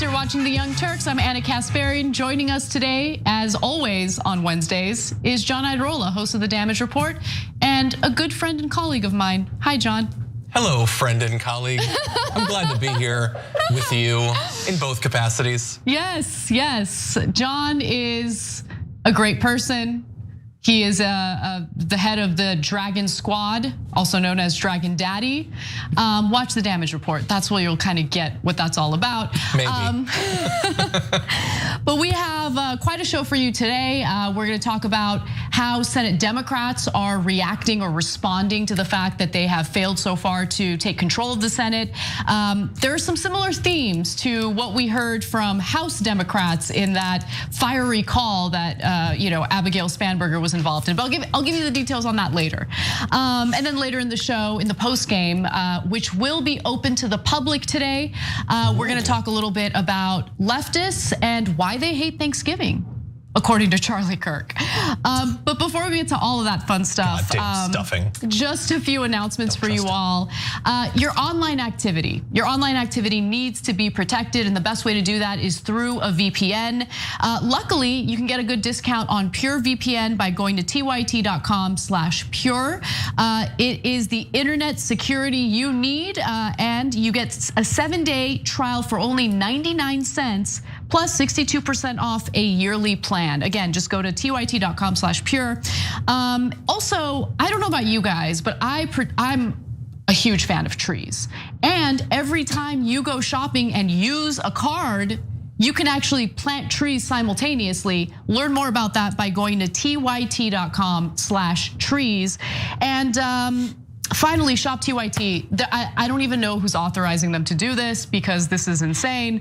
You're watching The Young Turks. I'm Anna Kasparian. Joining us today, as always on Wednesdays, is John Iadarola, host of The Damage Report, and a good friend and colleague of mine. Hi, John. Hello, friend and colleague. I'm glad to be here with you in both capacities. Yes. John is a great person. He is the head of the Dragon Squad, also known as Dragon Daddy. Watch The Damage Report. That's where you'll kind of get what that's all about. Maybe. But we have quite a show for you today. We're going to talk about how Senate Democrats are reacting or responding to the fact that they have failed so far to take control of the Senate. There are some similar themes to what we heard from House Democrats in that fiery call that Abigail Spanberger was involved in. But I'll give you the details on that later. And then later in the show, in the post game, which will be open to the public today, we're going to talk a little bit about leftists and why they hate Thanksgiving, according to Charlie Kirk. But before we get to all of that fun stuff, stuffing. Just a few announcements for you all. Your online activity needs to be protected, and the best way to do that is through a VPN. Luckily, you can get a good discount on Pure VPN by going to tyt.com/pure. It is the internet security you need, and you get a 7-day trial for only 99 cents. Plus 62% off a yearly plan. Again, just go to tyt.com/pure. Also, I don't know about you guys, but I'm a huge fan of trees. And every time you go shopping and use a card, you can actually plant trees simultaneously. Learn more about that by going to tyt.com/trees. And finally, Shop TYT. I don't even know who's authorizing them to do this because this is insane.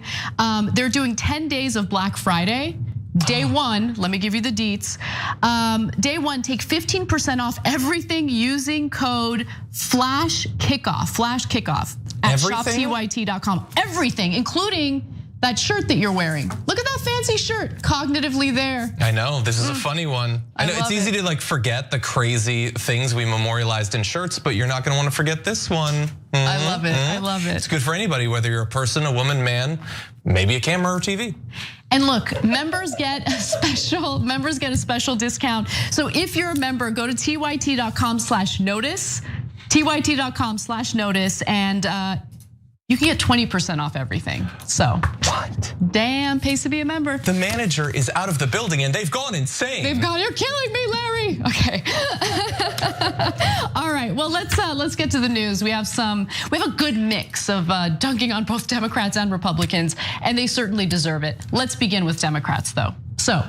They're doing 10 days of Black Friday. Day one, let me give you the deets. Day one, take 15% off everything using code FLASHKICKOFF at shoptyt.com. Everything, including that shirt that you're wearing. Look at that fancy shirt, cognitively there. I know, this is a funny one. I know it's easy to forget the crazy things we memorialized in shirts, but you're not gonna wanna forget this one. I love it, I love it. It's good for anybody, whether you're a person, a woman, man, maybe a camera or TV. And look, members get a special discount. So if you're a member, go to tyt.com/notice, tyt.com/notice, and you can get 20% off everything. So what? Damn pays to be a member. The manager is out of the building and they've gone insane. You're killing me, Larry. Okay. All right. Well, let's get to the news. We have a good mix of dunking on both Democrats and Republicans, and they certainly deserve it. Let's begin with Democrats, though. So,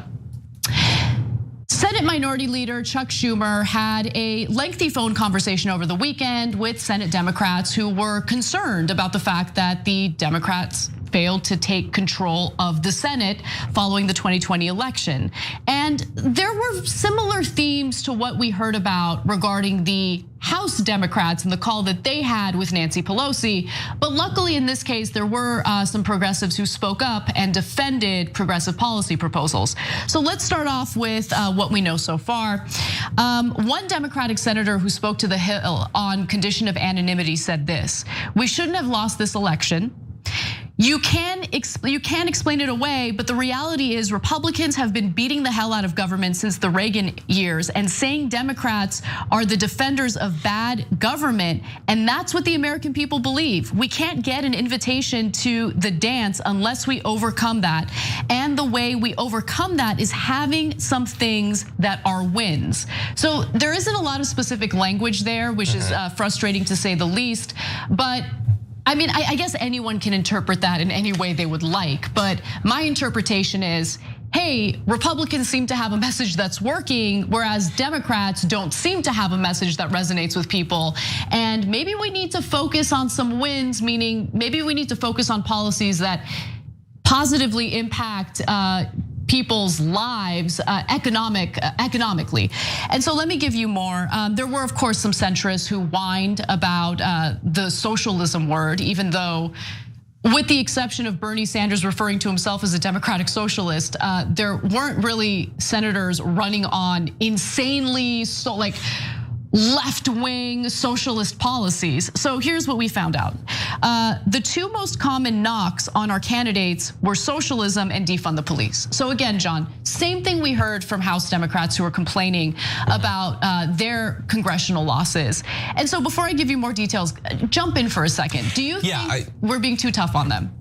Senate Minority Leader Chuck Schumer had a lengthy phone conversation over the weekend with Senate Democrats who were concerned about the fact that the Democrats failed to take control of the Senate following the 2020 election. And there were similar themes to what we heard about regarding the House Democrats and the call that they had with Nancy Pelosi. But luckily in this case, there were some progressives who spoke up and defended progressive policy proposals. So let's start off with what we know so far. One Democratic senator who spoke to the Hill on condition of anonymity said this: "We shouldn't have lost this election. You can explain it away, but the reality is Republicans have been beating the hell out of government since the Reagan years and saying Democrats are the defenders of bad government, and that's what the American people believe. We can't get an invitation to the dance unless we overcome that. And the way we overcome that is having some things that are wins." So there isn't a lot of specific language there, which is frustrating to say the least, but I mean, I guess anyone can interpret that in any way they would like, but my interpretation is, hey, Republicans seem to have a message that's working, whereas Democrats don't seem to have a message that resonates with people. And maybe we need to focus on some wins, meaning maybe we need to focus on policies that positively impact people's lives economically. And so let me give you more. There were, of course, some centrists who whined about the socialism word, even though, with the exception of Bernie Sanders referring to himself as a democratic socialist, there weren't really senators running on insanely left-wing socialist policies. So here's what we found out. The two most common knocks on our candidates were socialism and defund the police. So again, John, same thing we heard from House Democrats who are complaining about their congressional losses. And so before I give you more details, jump in for a second. Do you think we're being too tough on them?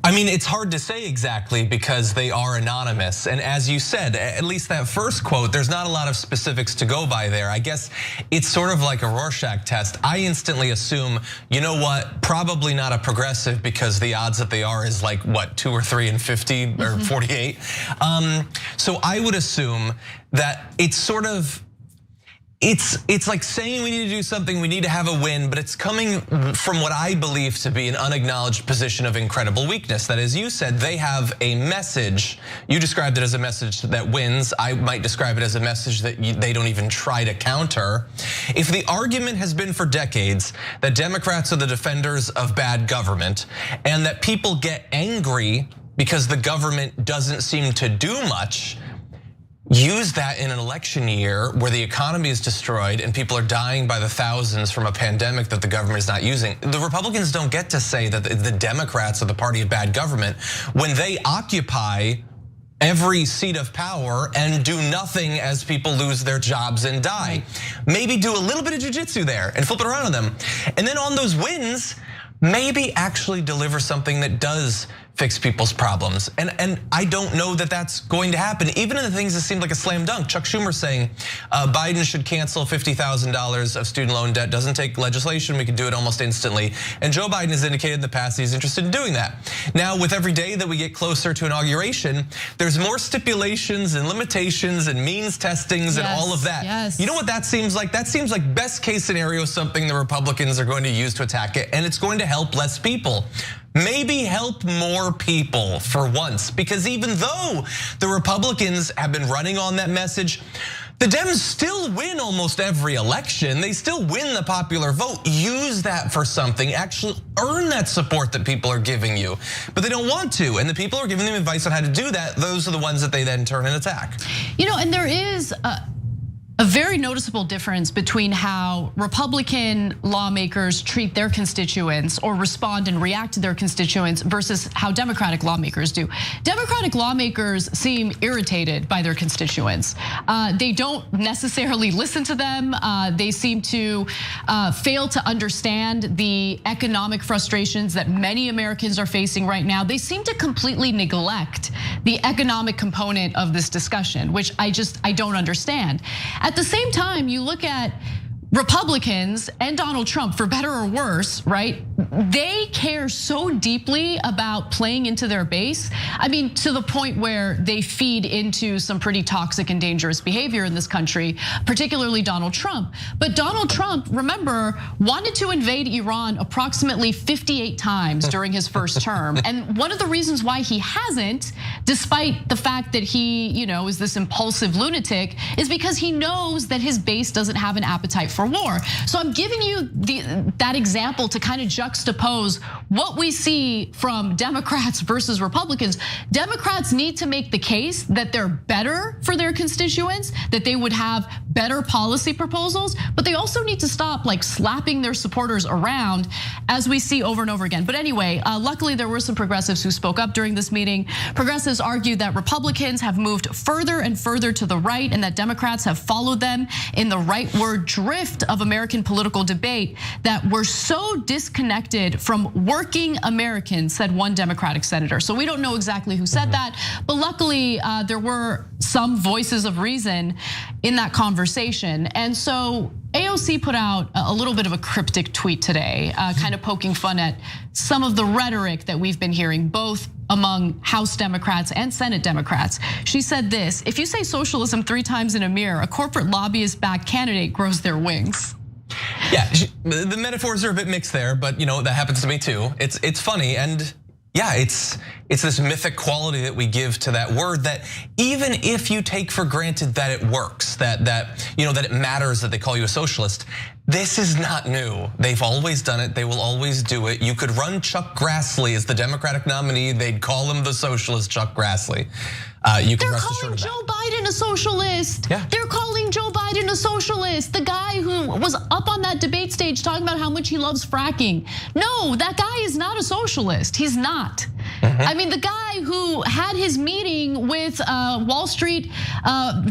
I mean, it's hard to say exactly because they are anonymous. And as you said, at least that first quote, there's not a lot of specifics to go by there. I guess it's sort of like a Rorschach test. I instantly assume, you know what, probably not a progressive because the odds that they are is like, what, 2 or 3 in 50 or 48. So I would assume that it's sort of, it's like saying we need to do something, we need to have a win, but it's coming from what I believe to be an unacknowledged position of incredible weakness. That, as you said, they have a message. You described it as a message that wins. I might describe it as a message that they don't even try to counter. If the argument has been for decades that Democrats are the defenders of bad government and that people get angry because the government doesn't seem to do much, use that in an election year where the economy is destroyed and people are dying by the thousands from a pandemic that the government is not using. The Republicans don't get to say that the Democrats are the party of bad government when they occupy every seat of power and do nothing as people lose their jobs and die. Maybe do a little bit of jujitsu there and flip it around on them. And then on those wins, maybe actually deliver something that does fix people's problems. And I don't know that that's going to happen. Even in the things that seem like a slam dunk. Chuck Schumer saying Biden should cancel $50,000 of student loan debt. Doesn't take legislation, we can do it almost instantly. And Joe Biden has indicated in the past he's interested in doing that. Now, with every day that we get closer to inauguration, there's more stipulations and limitations and means testings and all of that. Yes. You know what that seems like? That seems like best case scenario, something the Republicans are going to use to attack it, and it's going to help less people. Maybe help more people for once, because even though the Republicans have been running on that message, the Dems still win almost every election. They still win the popular vote. Use that for something, actually earn that support that people are giving you, but they don't want to. And the people who are giving them advice on how to do that, those are the ones that they then turn and attack. You know, and there is a very noticeable difference between how Republican lawmakers treat their constituents or respond and react to their constituents versus how Democratic lawmakers do. Democratic lawmakers seem irritated by their constituents. They don't necessarily listen to them. They seem to fail to understand the economic frustrations that many Americans are facing right now. They seem to completely neglect the economic component of this discussion, which I don't understand. At the same time, you look at Republicans and Donald Trump, for better or worse, right? They care so deeply about playing into their base. I mean, to the point where they feed into some pretty toxic and dangerous behavior in this country, particularly Donald Trump. But Donald Trump, remember, wanted to invade Iran approximately 58 times during his first term. And one of the reasons why he hasn't, despite the fact that he, is this impulsive lunatic, is because he knows that his base doesn't have an appetite for war. So I'm giving you that example to kind of juxtapose what we see from Democrats versus Republicans. Democrats need to make the case that they're better for their constituents, that they would have better policy proposals, but they also need to stop like slapping their supporters around as we see over and over again. But anyway, luckily there were some progressives who spoke up during this meeting. Progressives argued that Republicans have moved further and further to the right and that Democrats have followed them in the rightward drift of American political debate, that we're so disconnected from working Americans, said one Democratic senator. So we don't know exactly who said that, but luckily there were some voices of reason in that conversation. And so AOC put out a little bit of a cryptic tweet today, kind of poking fun at some of the rhetoric that we've been hearing, both among House Democrats and Senate Democrats. She said this: if you say socialism 3 times in a mirror, a corporate lobbyist-backed candidate grows their wings. Yeah, the metaphors are a bit mixed there, but that happens to me too. It's funny, and yeah, it's this mythic quality that we give to that word, that even if you take for granted that it works, that it matters that they call you a socialist, This is not new. They've always done it. They will always do it. You could run Chuck Grassley as the Democratic nominee. They'd call him the socialist Chuck Grassley. You can rest assured of that. They're calling Joe Biden a socialist. Yeah. They're calling Joe Biden a socialist. The guy who was up on that debate stage talking about how much he loves fracking. No, that guy is not a socialist. He's not. I mean, the guy who had his meeting with Wall Street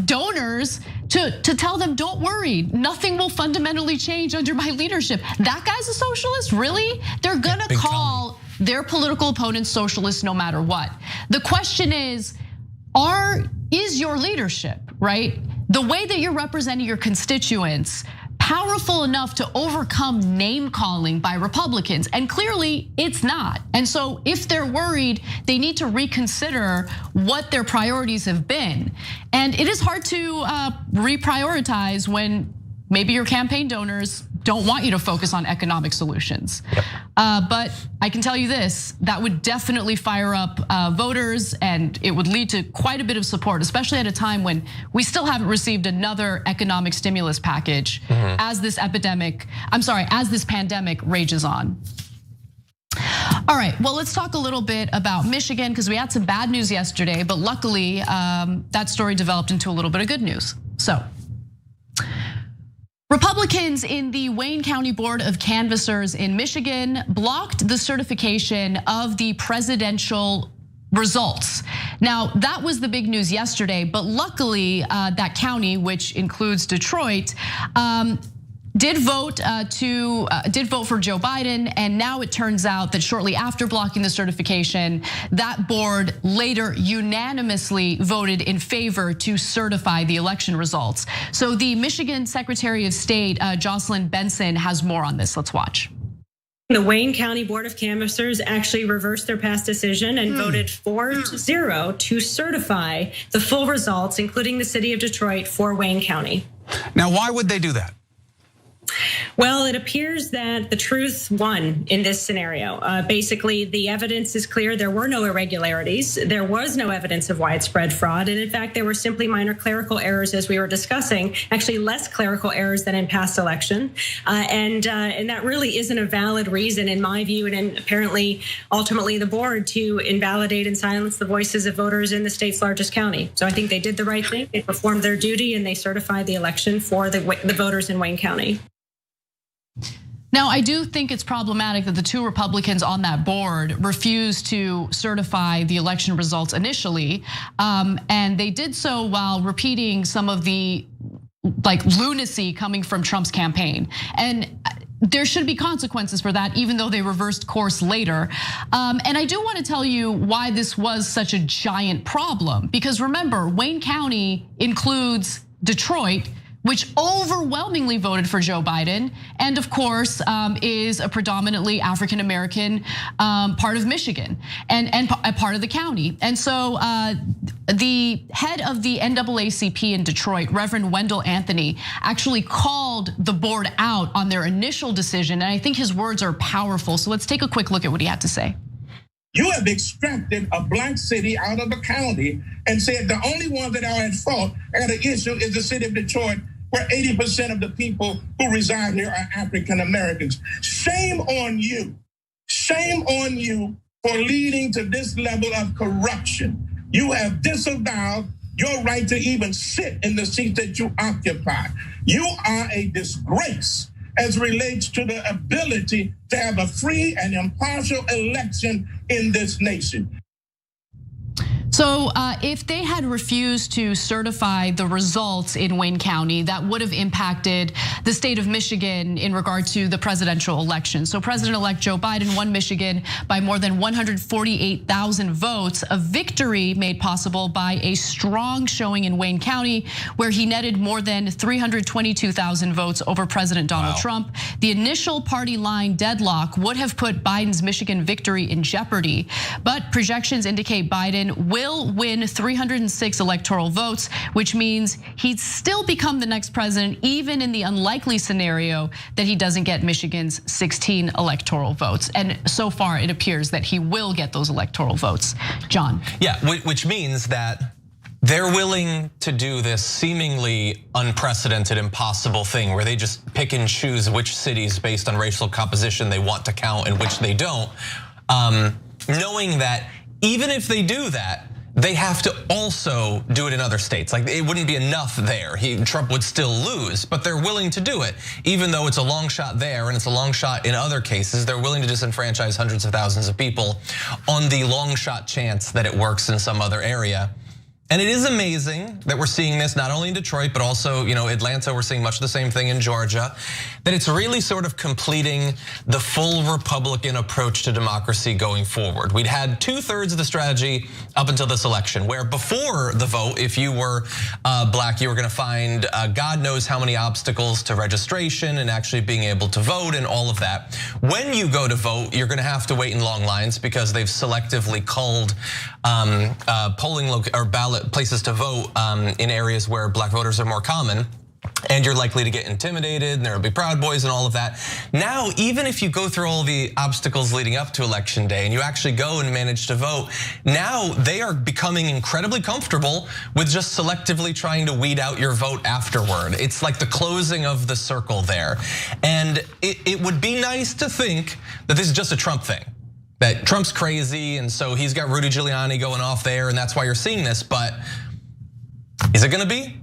donors to tell them, don't worry, nothing will fundamentally change under my leadership. That guy's a socialist, really? They're gonna call their political opponents socialists no matter what. The question is your leadership, right? The way that you're representing your constituents powerful enough to overcome name calling by Republicans? And clearly it's not. And so if they're worried, they need to reconsider what their priorities have been. And it is hard to reprioritize when maybe your campaign donors don't want you to focus on economic solutions. Yep. But I can tell you this, that would definitely fire up voters, and it would lead to quite a bit of support, especially at a time when we still haven't received another economic stimulus package as this pandemic rages on. All right, well, let's talk a little bit about Michigan, because we had some bad news yesterday, but luckily that story developed into a little bit of good news. So, Republicans in the Wayne County Board of Canvassers in Michigan blocked the certification of the presidential results. Now, that was the big news yesterday, but luckily that county, which includes Detroit, did vote for Joe Biden, and now it turns out that shortly after blocking the certification, that board later unanimously voted in favor to certify the election results. So the Michigan Secretary of State, Jocelyn Benson, has more on this. Let's watch. The Wayne County Board of Canvassers actually reversed their past decision and voted 4-0 to certify the full results, including the city of Detroit, for Wayne County. Now, why would they do that? Well, it appears that the truth won in this scenario. Basically, the evidence is clear. There were no irregularities. There was no evidence of widespread fraud. And in fact, there were simply minor clerical errors, as we were discussing, actually less clerical errors than in past election. And that really isn't a valid reason, in my view, and apparently, ultimately, the board to invalidate and silence the voices of voters in the state's largest county. So I think they did the right thing. They performed their duty, and they certified the election for the voters in Wayne County. Now, I do think it's problematic that the two Republicans on that board refused to certify the election results initially, and they did so while repeating some of the lunacy coming from Trump's campaign. And there should be consequences for that, even though they reversed course later. And I do want to tell you why this was such a giant problem, because remember, Wayne County includes Detroit, which overwhelmingly voted for Joe Biden, and of course is a predominantly African-American part of Michigan and a part of the county. And so the head of the NAACP in Detroit, Reverend Wendell Anthony, actually called the board out on their initial decision, and I think his words are powerful. So let's take a quick look at what he had to say. You have extracted a black city out of the county and said the only one that are at fault and an issue is the city of Detroit, where 80% of the people who reside here are African Americans. Shame on you. Shame on you for leading to this level of corruption. You have disavowed your right to even sit in the seat that you occupy. You are a disgrace as relates to the ability to have a free and impartial election in this nation. So if they had refused to certify the results in Wayne County, that would have impacted the state of Michigan in regard to the presidential election. So President-elect Joe Biden won Michigan by more than 148,000 votes, a victory made possible by a strong showing in Wayne County, where he netted more than 322,000 votes over President Donald Trump. The initial party line deadlock would have put Biden's Michigan victory in jeopardy, but projections indicate Biden will win 306 electoral votes, which means he'd still become the next president, even in the unlikely scenario that he doesn't get Michigan's 16 electoral votes. And so far, it appears that he will get those electoral votes. John. Yeah, which means that They're willing to do this seemingly unprecedented, impossible thing where they just pick and choose which cities based on racial composition they want to count and which they don't. Knowing that even if they do that, they have to also do it in other states. Like it wouldn't be enough there. Trump would still lose, but they're willing to do it. Even though it's a long shot there and it's a long shot in other cases, they're willing to disenfranchise hundreds of thousands of people on the long shot chance that it works in some other area. And it is amazing that we're seeing this not only in Detroit, but also, Atlanta, we're seeing much of the same thing in Georgia, that it's really sort of completing the full Republican approach to democracy going forward. We'd had 2/3 of the strategy up until this election, where before the vote, if you were black, you were gonna find God knows how many obstacles to registration and actually being able to vote and all of that. When you go to vote, you're gonna have to wait in long lines because they've selectively culled polling or ballot places to vote in areas where black voters are more common. And you're likely to get intimidated, and there will be Proud Boys and all of that. Now, even if you go through all the obstacles leading up to Election Day and you actually go and manage to vote, now they are becoming incredibly comfortable with just selectively trying to weed out your vote afterward. It's like the closing of the circle there. And it would be nice to think that this is just a Trump thing, that Trump's crazy and so he's got Rudy Giuliani going off there and that's why you're seeing this, but is it gonna be?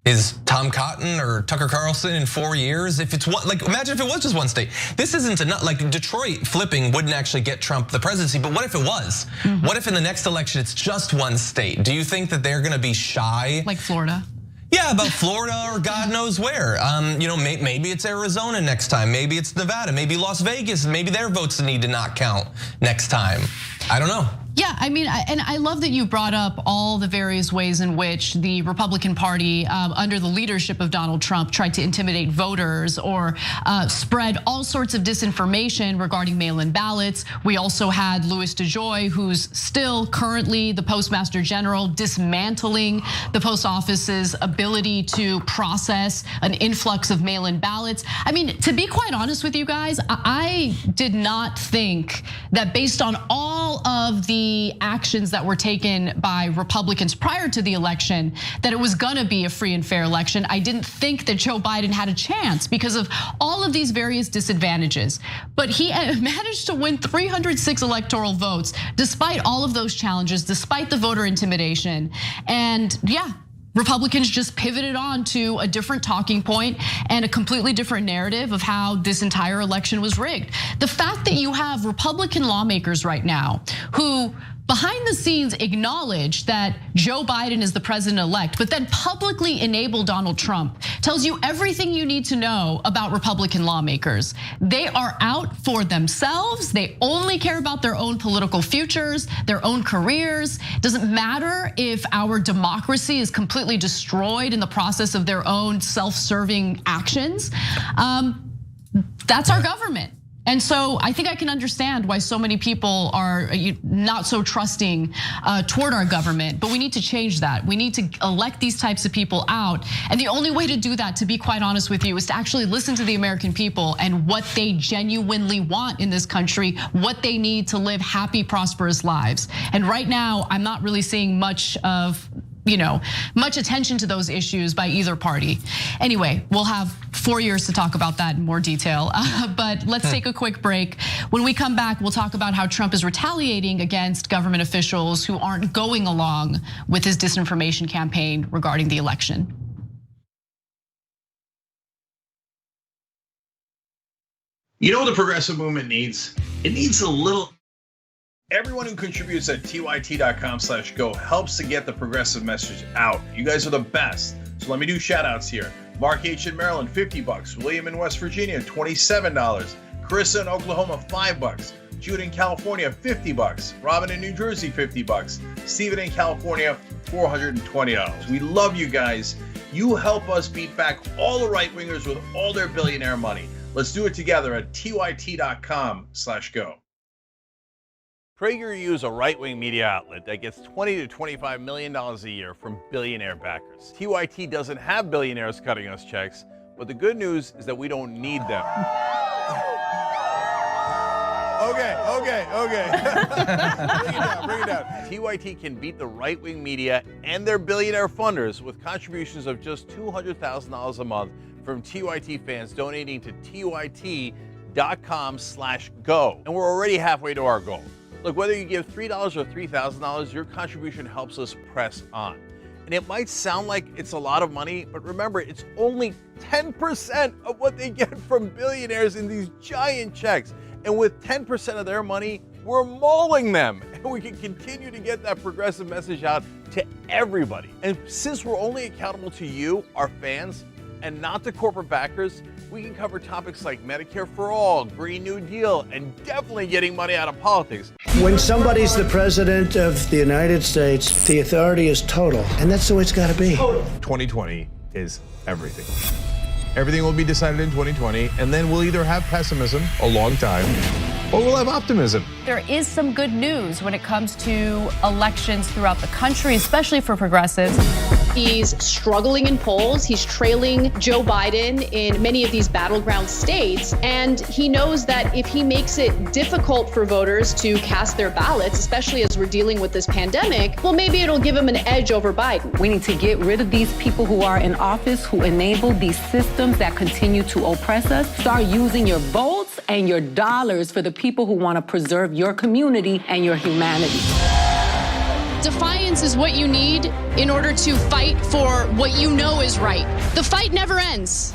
Is Tom Cotton or Tucker Carlson in 4 years? If it's imagine if it was just one state. This isn't enough. Like Detroit flipping wouldn't actually get Trump the presidency, but what if it was? What if in the next election it's just one state? Do you think that they're gonna be shy? Like Florida? Yeah, about Florida or God knows where. Maybe it's Arizona next time. Maybe it's Nevada. Maybe Las Vegas. Maybe their votes need to not count next time. I don't know. Yeah, I mean, and I love that you brought up all the various ways in which the Republican Party, under the leadership of Donald Trump, tried to intimidate voters or spread all sorts of disinformation regarding mail-in ballots. We also had Louis DeJoy, who's still currently the Postmaster General, dismantling the post office's ability to process an influx of mail-in ballots. I mean, to be quite honest with you guys, I did not think that based on all of the actions that were taken by Republicans prior to the election, that it was gonna be a free and fair election. I didn't think that Joe Biden had a chance because of all of these various disadvantages. But he managed to win 306 electoral votes, despite all of those challenges, despite the voter intimidation. And yeah, Republicans just pivoted on to a different talking point and a completely different narrative of how this entire election was rigged. The fact that you have Republican lawmakers right now who behind the scenes acknowledge that Joe Biden is the president-elect, but then publicly enable Donald Trump tells you everything you need to know about Republican lawmakers. They are out for themselves. They only care about their own political futures, their own careers. Doesn't matter if our democracy is completely destroyed in the process of their own self-serving actions. That's our government. And so I think I can understand why so many people are not so trusting toward our government, but we need to change that. We need to elect these types of people out. And the only way to do that, to be quite honest with you, is to actually listen to the American people and what they genuinely want in this country, what they need to live happy, prosperous lives. And right now, I'm not really seeing much of much attention to those issues by either party. Anyway, we'll have 4 years to talk about that in more detail, but let's take a quick break. When we come back, we'll talk about how Trump is retaliating against government officials who aren't going along with his disinformation campaign regarding the election. You know what the progressive movement needs? It needs a little. Everyone who contributes at tyt.com/go helps to get the progressive message out. You guys are the best. So let me do shout outs here. Mark H in Maryland, $50. William in West Virginia, $27. Carissa in Oklahoma, $5. Jude in California, $50. Robin in New Jersey, $50. Steven in California, $420. We love you guys. You help us beat back all the right wingers with all their billionaire money. Let's do it together at tyt.com/go. PragerU is a right-wing media outlet that gets $20 to $25 million a year from billionaire backers. TYT doesn't have billionaires cutting us checks, but the good news is that we don't need them. Okay. Okay. Bring it down. TYT can beat the right-wing media and their billionaire funders with contributions of just $200,000 a month from TYT fans donating to tyt.com/go. And we're already halfway to our goal. Look, whether you give $3 or $3,000, your contribution helps us press on. And it might sound like it's a lot of money, but remember, it's only 10% of what they get from billionaires in these giant checks. And with 10% of their money, we're mauling them. And we can continue to get that progressive message out to everybody. And since we're only accountable to you, our fans, and not to corporate backers, we can cover topics like Medicare for all, Green New Deal, and definitely getting money out of politics. When somebody's the president of the United States, the authority is total, and that's the way it's got to be. 2020 is everything. Everything will be decided in 2020, and then we'll either have pessimism a long time, or we'll have optimism. There is some good news when it comes to elections throughout the country, especially for progressives. He's struggling in polls. He's trailing Joe Biden in many of these battleground states. And he knows that if he makes it difficult for voters to cast their ballots, especially as we're dealing with this pandemic, well, maybe it'll give him an edge over Biden. We need to get rid of these people who are in office, who enable these systems that continue to oppress us. Start using your votes and your dollars for the people who want to preserve your community and your humanity. Defiance is what you need in order to fight for what you know is right. The fight never ends.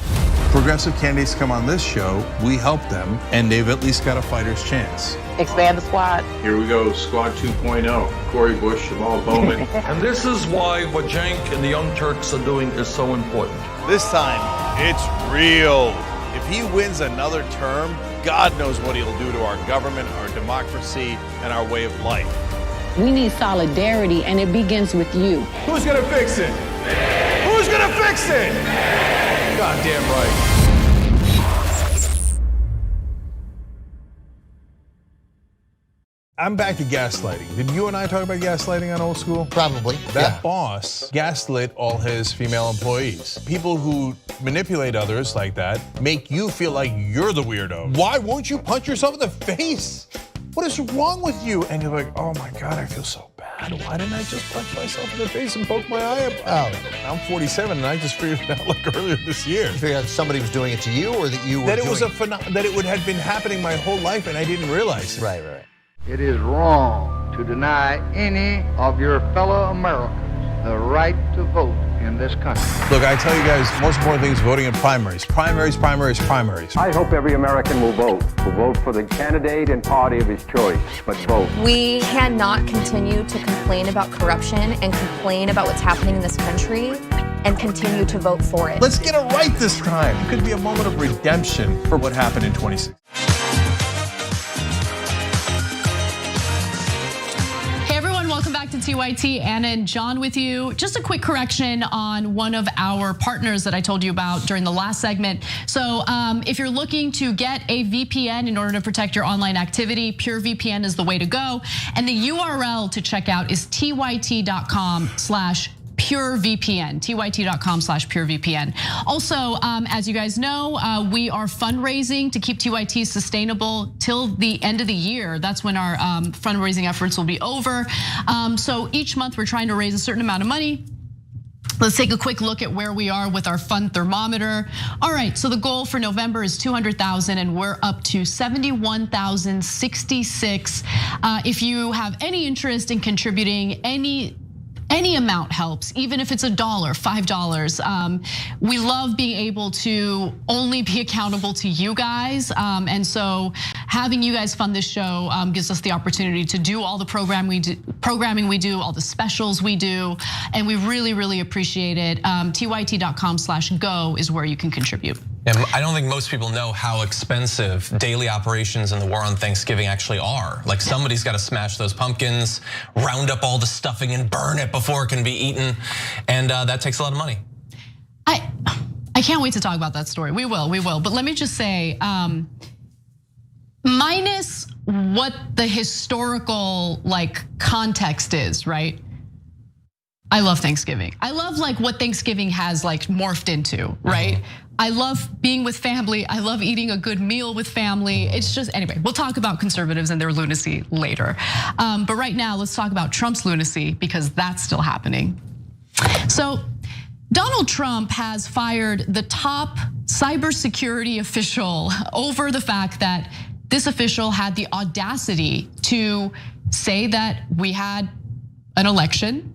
Progressive candidates come on this show, we help them, and they've at least got a fighter's chance. Expand the squad. Here we go, Squad 2.0. Cory Bush, Jamal Bowman. And this is why what Cenk and the Young Turks are doing is so important. This time, it's real. If he wins another term, God knows what he'll do to our government, our democracy, and our way of life. We need solidarity, and it begins with you. Who's gonna fix it? Who's gonna fix it? Goddamn right. I'm back to gaslighting. Did you and I talk about gaslighting on Old School? Probably. That boss gaslit all his female employees. People who manipulate others like that make you feel like you're the weirdo. Why won't you punch yourself in the face? What is wrong with you? And you're like, oh my God, I feel so bad. Why didn't I just punch myself in the face and poke my eye out? I'm 47 and I just figured it out like earlier this year. You figured out somebody was doing it to you, or that you were that it was that it would have been happening my whole life and I didn't realize it. Right. It is wrong to deny any of your fellow Americans the right to vote in this country. Look, I tell you guys, most important thing is voting in primaries. Primaries. I hope every American will vote for the candidate and party of his choice, but vote. We cannot continue to complain about corruption and complain about what's happening in this country and continue to vote for it. Let's get it right this time. It could be a moment of redemption for what happened in 2016. Welcome back to TYT. Anna and John with you. Just a quick correction on one of our partners that I told you about during the last segment. So if you're looking to get a VPN in order to protect your online activity, PureVPN is the way to go. And the URL to check out is tyt.com/PureVPN, tyt.com/PureVPN. Also, as you guys know, we are fundraising to keep TYT sustainable till the end of the year. That's when our fundraising efforts will be over. So each month we're trying to raise a certain amount of money. Let's take a quick look at where we are with our fund thermometer. All right, so the goal for November is 200,000 and we're up to 71,066. If you have any interest in contributing, any amount helps, even if it's $1, $5. We love being able to only be accountable to you guys. And so having you guys fund this show gives us the opportunity to do all the programming we do, all the specials we do. And we really, really appreciate it. tyt.com/go is where you can contribute. And I don't think most people know how expensive daily operations in the war on Thanksgiving actually are. Like somebody's got to smash those pumpkins, round up all the stuffing and burn it before it can be eaten. And that takes a lot of money. I can't wait to talk about that story. We will. But let me just say, minus what the historical context is, right? I love Thanksgiving. I love like what Thanksgiving has like morphed into, right? I love being with family. I love eating a good meal with family. It's just, anyway, we'll talk about conservatives and their lunacy later. But right now, let's talk about Trump's lunacy because that's still happening. So Donald Trump has fired the top cybersecurity official over the fact that this official had the audacity to say that we had an election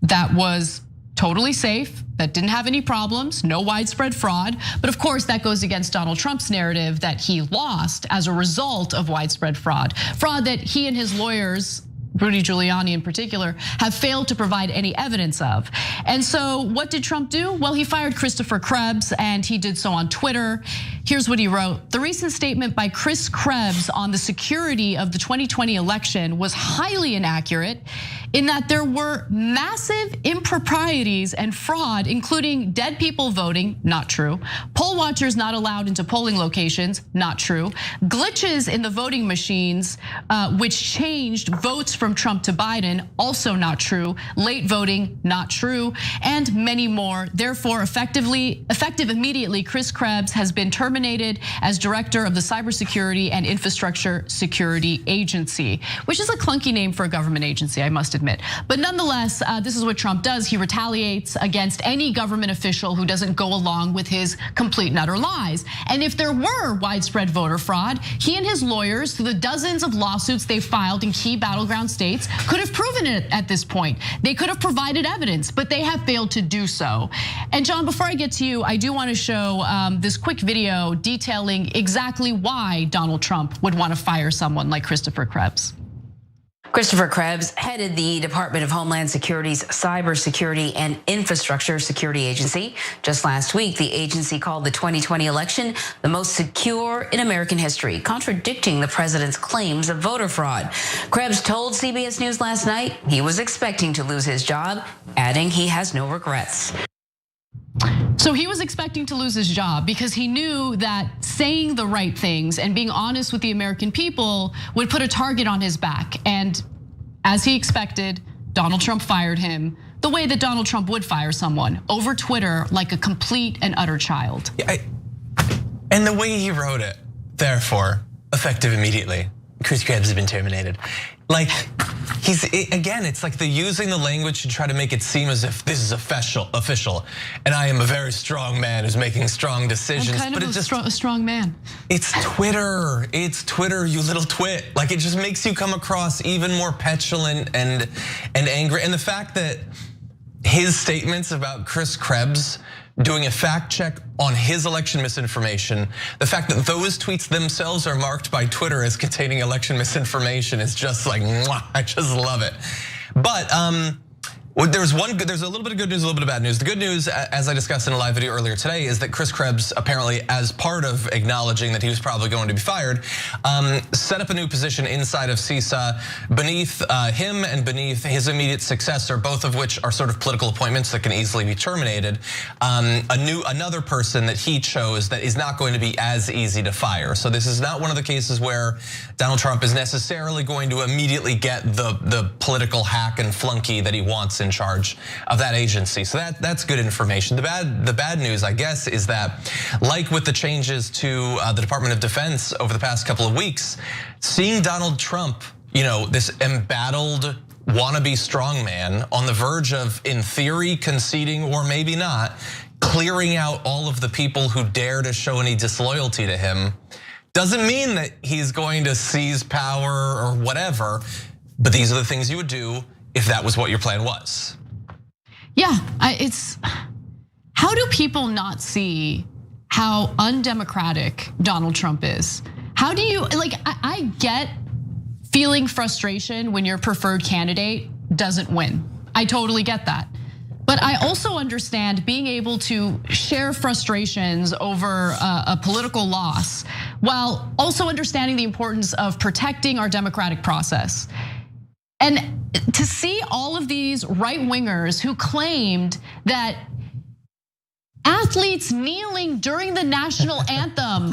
that was totally safe, that didn't have any problems, no widespread fraud. But of course, that goes against Donald Trump's narrative that he lost as a result of widespread fraud. Fraud that he and his lawyers, Rudy Giuliani in particular, have failed to provide any evidence of. And so what did Trump do? Well, he fired Christopher Krebs and he did so on Twitter. Here's what he wrote. The recent statement by Chris Krebs on the security of the 2020 election was highly inaccurate in that there were massive improprieties and fraud, including dead people voting, not true. Poll watchers not allowed into polling locations, not true. Glitches in the voting machines, which changed votes from Trump to Biden, also not true. Late voting, not true, and many more. Therefore, effective immediately, Chris Krebs has been terminated as director of the Cybersecurity and Infrastructure Security Agency, which is a clunky name for a government agency, I must admit. But nonetheless, this is what Trump does. He retaliates against any government official who doesn't go along with his complete and utter lies. And if there were widespread voter fraud, he and his lawyers, through the dozens of lawsuits they filed in key battleground states, could have proven it at this point. They could have provided evidence, but they have failed to do so. And John, before I get to you, I do want to show this quick video detailing exactly why Donald Trump would want to fire someone like Christopher Krebs. Christopher Krebs headed the Department of Homeland Security's Cybersecurity and Infrastructure Security Agency. Just last week, the agency called the 2020 election the most secure in American history, contradicting the president's claims of voter fraud. Krebs told CBS News last night he was expecting to lose his job, adding he has no regrets. So he was expecting to lose his job because he knew that saying the right things and being honest with the American people would put a target on his back. And as he expected, Donald Trump fired him the way that Donald Trump would fire someone, over Twitter like a complete and utter child. And the way he wrote it, therefore, effective immediately, Chris Krebs has been terminated. Like, it's like using the language to try to make it seem as if this is official, and I am a very strong man who's making strong decisions. I'm kind of a strong man. It's Twitter, you little twit. Like, it just makes you come across even more petulant and angry. And the fact that his statements about Chris Krebs doing a fact check on his election misinformation, the fact that those tweets themselves are marked by Twitter as containing election misinformation is just like, mwah, I just love it. But there's a little bit of good news, a little bit of bad news. The good news, as I discussed in a live video earlier today, is that Chris Krebs, apparently as part of acknowledging that he was probably going to be fired, set up a new position inside of CISA beneath him and beneath his immediate successor, both of which are sort of political appointments that can easily be terminated. Another person that he chose that is not going to be as easy to fire. So this is not one of the cases where Donald Trump is necessarily going to immediately get the political hack and flunky that he wants in charge of that agency. So that's good information. The bad news, I guess, is that like with the changes to the Department of Defense over the past couple of weeks, seeing Donald Trump, this embattled wannabe strongman on the verge of, in theory, conceding or maybe not, clearing out all of the people who dare to show any disloyalty to him, doesn't mean that he's going to seize power or whatever, but these are the things you would do if that was what your plan was. Yeah, how do people not see how undemocratic Donald Trump is? How do you, I get feeling frustration when your preferred candidate doesn't win. I totally get that. But I also understand being able to share frustrations over a political loss while also understanding the importance of protecting our democratic process. And to see all of these right-wingers who claimed that athletes kneeling during the national anthem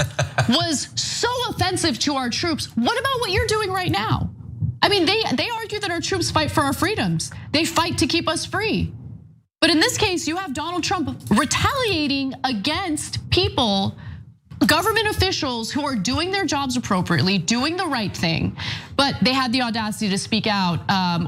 was so offensive to our troops, what about what you're doing right now? I mean, they argue that our troops fight for our freedoms. They fight to keep us free. But in this case, you have Donald Trump retaliating against people, government officials who are doing their jobs appropriately, doing the right thing, but they had the audacity to speak out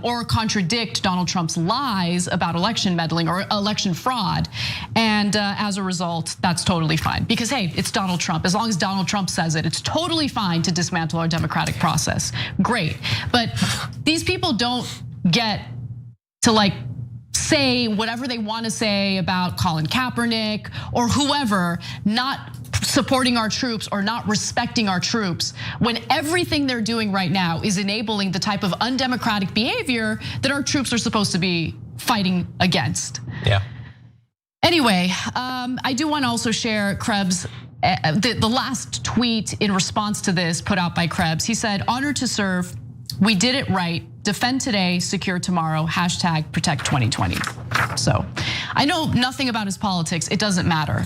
or contradict Donald Trump's lies about election meddling or election fraud. And as a result, that's totally fine. Because hey, it's Donald Trump. As long as Donald Trump says it, it's totally fine to dismantle our democratic process. Great. But these people don't get to say whatever they want to say about Colin Kaepernick or whoever, not supporting our troops or not respecting our troops, when everything they're doing right now is enabling the type of undemocratic behavior that our troops are supposed to be fighting against. Yeah. Anyway, I do want to also share Krebs, the last tweet in response to this put out by Krebs. He said, "Honored to serve. We did it right. Defend today, secure tomorrow. Hashtag protect 2020. So I know nothing about his politics. It doesn't matter.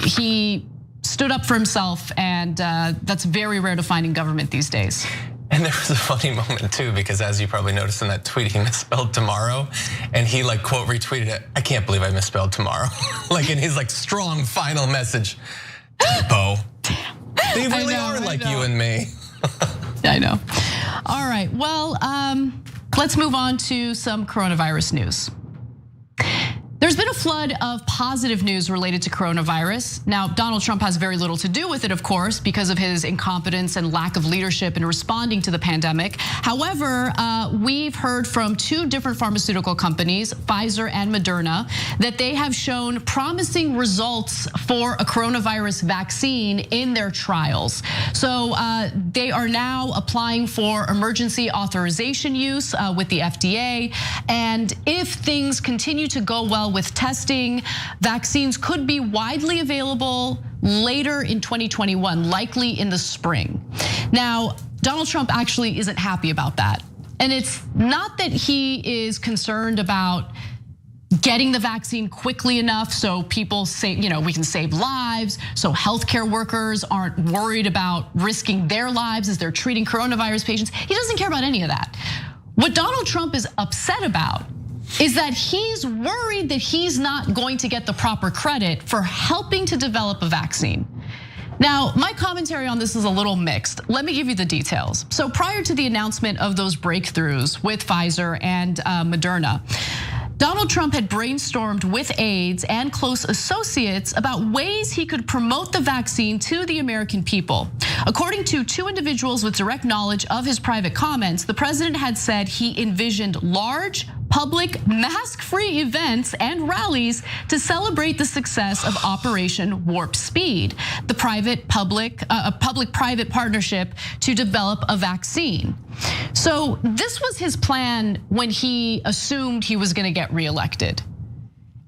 He stood up for himself, and that's very rare to find in government these days. And there was a funny moment too, because as you probably noticed in that tweet, he misspelled tomorrow, and he quote retweeted it. "I can't believe I misspelled tomorrow." In his strong final message. Typo. They really are like you and me. I know. All right, well, let's move on to some coronavirus news. There's been a flood of positive news related to coronavirus. Now, Donald Trump has very little to do with it, of course, because of his incompetence and lack of leadership in responding to the pandemic. However, we've heard from two different pharmaceutical companies, Pfizer and Moderna, that they have shown promising results for a coronavirus vaccine in their trials. So they are now applying for emergency authorization use with the FDA. And if things continue to go well with testing, vaccines could be widely available later in 2021, likely in the spring. Now, Donald Trump actually isn't happy about that. And it's not that he is concerned about getting the vaccine quickly enough so people say, we can save lives, so healthcare workers aren't worried about risking their lives as they're treating coronavirus patients. He doesn't care about any of that. What Donald Trump is upset about is that he's worried that he's not going to get the proper credit for helping to develop a vaccine. Now, my commentary on this is a little mixed. Let me give you the details. So prior to the announcement of those breakthroughs with Pfizer and Moderna, Donald Trump had brainstormed with aides and close associates about ways he could promote the vaccine to the American people. According to two individuals with direct knowledge of his private comments, the president had said he envisioned large, public, mask-free events and rallies to celebrate the success of Operation Warp Speed, the public-private partnership to develop a vaccine. So this was his plan when he assumed he was going to get reelected.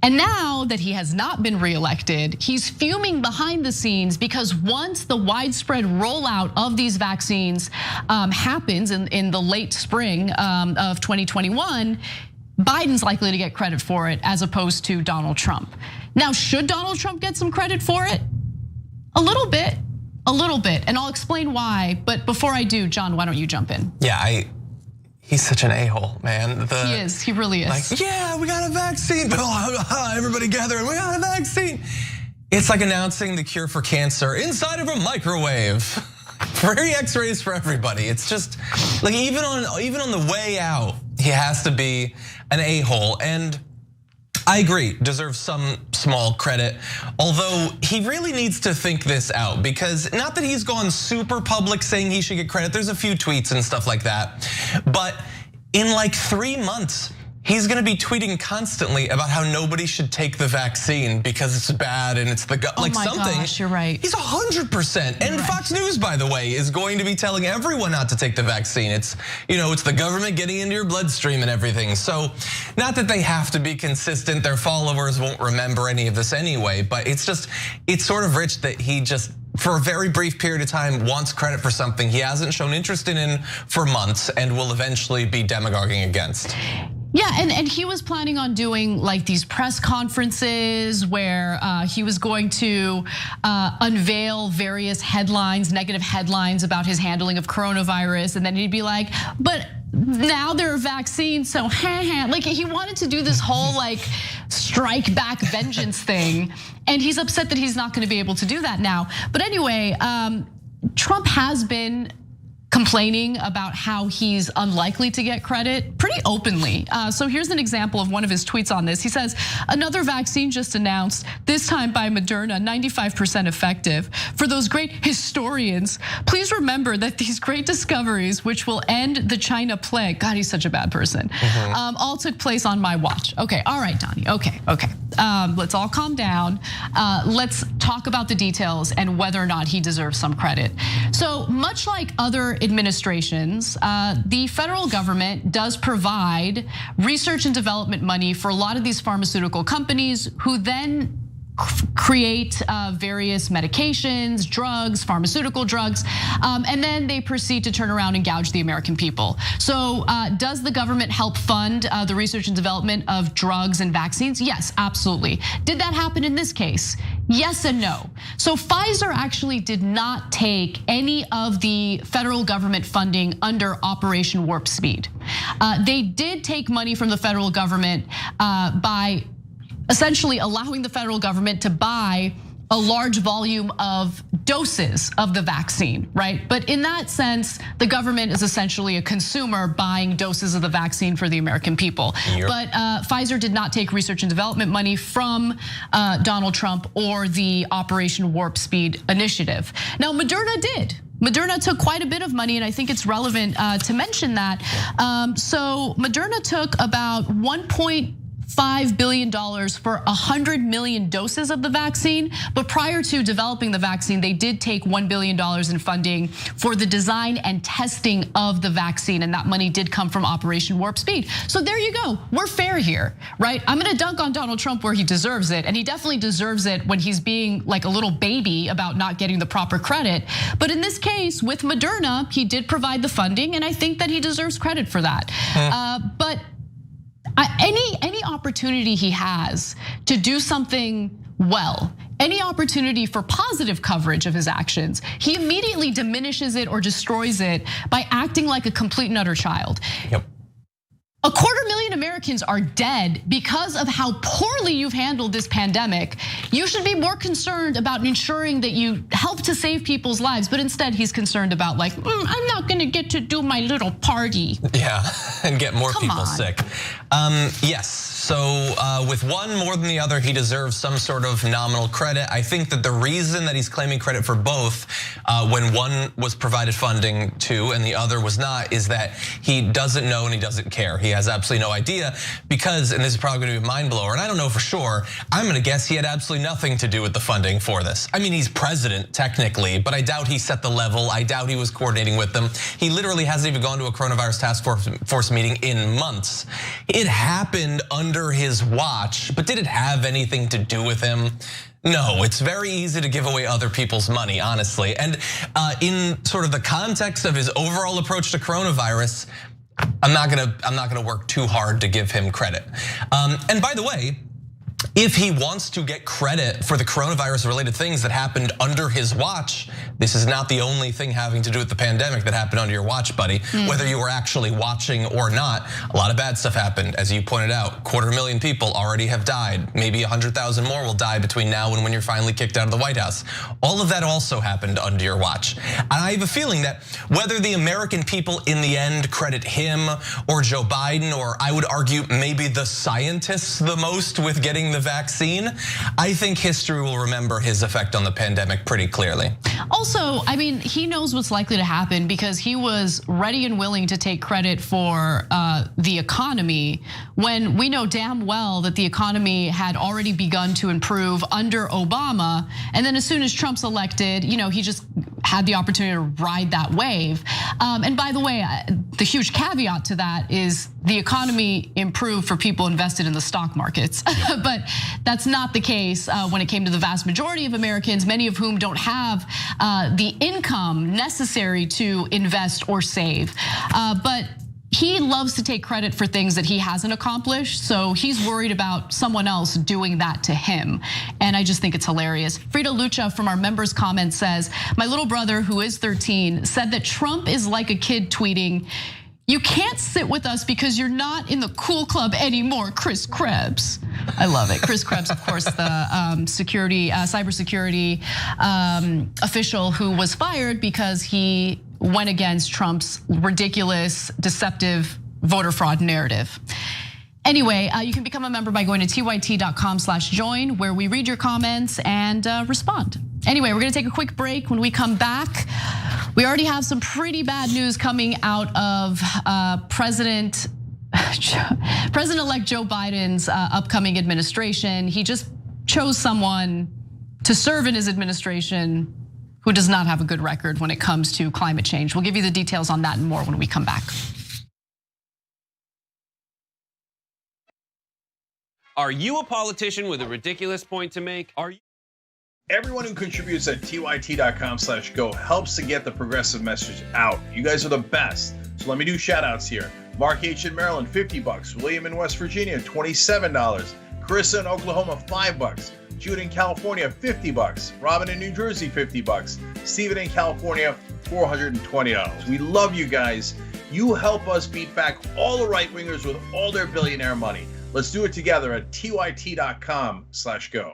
And now that he has not been reelected, he's fuming behind the scenes because once the widespread rollout of these vaccines happens in the late spring of 2021, Biden's likely to get credit for it as opposed to Donald Trump. Now, should Donald Trump get some credit for it? A little bit, and I'll explain why. But before I do, John, why don't you jump in? Yeah, he's such an a-hole, man. He is, he really is. Yeah, we got a vaccine, everybody gather, we got a vaccine. It's like announcing the cure for cancer inside of a microwave. Free x-rays for everybody. It's just even on the way out, he has to be an a-hole. And I agree, deserves some small credit. Although he really needs to think this out, because not that he's gone super public saying he should get credit. There's a few tweets and stuff like that. But in 3 months, he's gonna be tweeting constantly about how nobody should take the vaccine because it's bad and it's something. Gosh, you're right. He's 100%. And Fox News, by the way, is going to be telling everyone not to take the vaccine. It's it's the government getting into your bloodstream and everything. So not that they have to be consistent. Their followers won't remember any of this anyway. But it's sort of rich that he just, for a very brief period of time, wants credit for something he hasn't shown interest in for months and will eventually be demagoguing against. Yeah, and he was planning on doing these press conferences where he was going to unveil various headlines, negative headlines about his handling of coronavirus, and then he'd be like, but now there are vaccines, so he wanted to do this whole strike back vengeance thing. And he's upset that he's not gonna be able to do that now. But anyway, Trump has been complaining about how he's unlikely to get credit pretty openly. So here's an example of one of his tweets on this. He says, another vaccine just announced, this time by Moderna, 95% effective. For those great historians, please remember that these great discoveries, which will end the China plague, God, he's such a bad person, all took place on my watch. Okay, all right, Donnie, okay. Let's all calm down. Let's talk about the details and whether or not he deserves some credit. So much like other administrations, the federal government does provide research and development money for a lot of these pharmaceutical companies who then create various medications, drugs, pharmaceutical drugs, and then they proceed to turn around and gouge the American people. So does the government help fund the research and development of drugs and vaccines? Yes, absolutely. Did that happen in this case? Yes and no. So Pfizer actually did not take any of the federal government funding under Operation Warp Speed. They did take money from the federal government by essentially allowing the federal government to buy a large volume of doses of the vaccine, right? But in that sense, the government is essentially a consumer buying doses of the vaccine for the American people. Yep. But Pfizer did not take research and development money from Donald Trump or the Operation Warp Speed initiative. Now, Moderna did. Moderna took quite a bit of money, and I think it's relevant to mention that. So Moderna took about $1.5 billion for 100 million doses of the vaccine. But prior to developing the vaccine, they did take $1 billion in funding for the design and testing of the vaccine. And that money did come from Operation Warp Speed. So there you go, we're fair here, right? I'm gonna dunk on Donald Trump where he deserves it. And he definitely deserves it when he's being like a little baby about not getting the proper credit. But in this case, with Moderna, he did provide the funding, and I think that he deserves credit for that. But any opportunity he has to do something well, any opportunity for positive coverage of his actions, he immediately diminishes it or destroys it by acting like a complete and utter child. Yep. 250,000 Americans are dead because of how poorly you've handled this pandemic. You should be more concerned about ensuring that you help to save people's lives, but instead he's concerned about like, I'm not gonna get to do my little party. Yeah, and get more people sick. Yes, so with one more than the other, he deserves some sort of nominal credit. I think that the reason that he's claiming credit for both, when one was provided funding to and the other was not, is that he doesn't know and he doesn't care. He has absolutely no idea because, and this is probably gonna be a mind blower, and I don't know for sure, I'm gonna guess he had absolutely nothing to do with the funding for this. I mean, he's president technically, but I doubt he set the level. I doubt he was coordinating with them. He literally hasn't even gone to a coronavirus task force meeting in months. It happened under his watch, but did it have anything to do with him? No, it's very easy to give away other people's money, honestly. And in sort of the context of his overall approach to coronavirus, I'm not gonna work too hard to give him credit. And by the way, if he wants to get credit for the coronavirus related things that happened under his watch, this is not the only thing having to do with the pandemic that happened under your watch, buddy. Whether you were actually watching or not, a lot of bad stuff happened. As you pointed out, 250,000 people already have died. Maybe 100,000 more will die between now and when you're finally kicked out of the White House. All of that also happened under your watch. And I have a feeling that whether the American people in the end credit him or Joe Biden, or I would argue maybe the scientists the most with getting the vaccine, I think history will remember his effect on the pandemic pretty clearly. Also, I mean, he knows what's likely to happen because he was ready and willing to take credit for the economy when we know damn well that the economy had already begun to improve under Obama. And then as soon as Trump's elected, he just had the opportunity to ride that wave. And by the way, the huge caveat to that is the economy improved for people invested in the stock markets. But that's not the case when it came to the vast majority of Americans, many of whom don't have the income necessary to invest or save. But he loves to take credit for things that he hasn't accomplished. So he's worried about someone else doing that to him. And I just think it's hilarious. Frida Lucha from our members comment says, my little brother who is 13 said that Trump is like a kid tweeting, You can't sit with us because you're not in the cool club anymore, Chris Krebs. I love it. Chris Krebs, of course, the cybersecurity official who was fired because he went against Trump's ridiculous, deceptive voter fraud narrative. Anyway, you can become a member by going to tyt.com/join, where we read your comments and respond. Anyway, we're gonna take a quick break. When we come back, we already have some pretty bad news coming out of President-elect Joe Biden's upcoming administration. He just chose someone to serve in his administration who does not have a good record when it comes to climate change. We'll give you the details on that and more when we come back. Are you a politician with a ridiculous point to make? Everyone who contributes at tyt.com/go helps to get the progressive message out. You guys are the best. So let me do shout outs here. Mark H. in Maryland, $50. William in West Virginia, $27. Carissa in Oklahoma, $5. Jude in California, $50. Robin in New Jersey, $50. Steven in California, $420. We love you guys. You help us beat back all the right wingers with all their billionaire money. Let's do it together at tyt.com/go.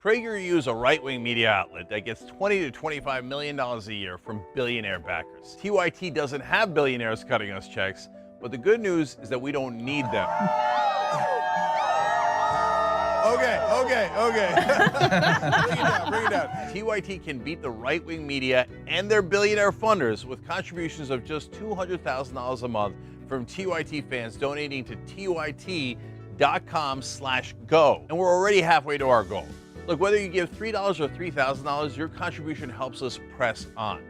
PragerU is a right-wing media outlet that gets $20 to $25 million a year from billionaire backers. TYT doesn't have billionaires cutting us checks, but the good news is that we don't need them. Okay. Bring it down. TYT can beat the right-wing media and their billionaire funders with contributions of just $200,000 a month from TYT fans donating to tyt.com/go. And we're already halfway to our goal. Look, whether you give $3 or $3,000, your contribution helps us press on.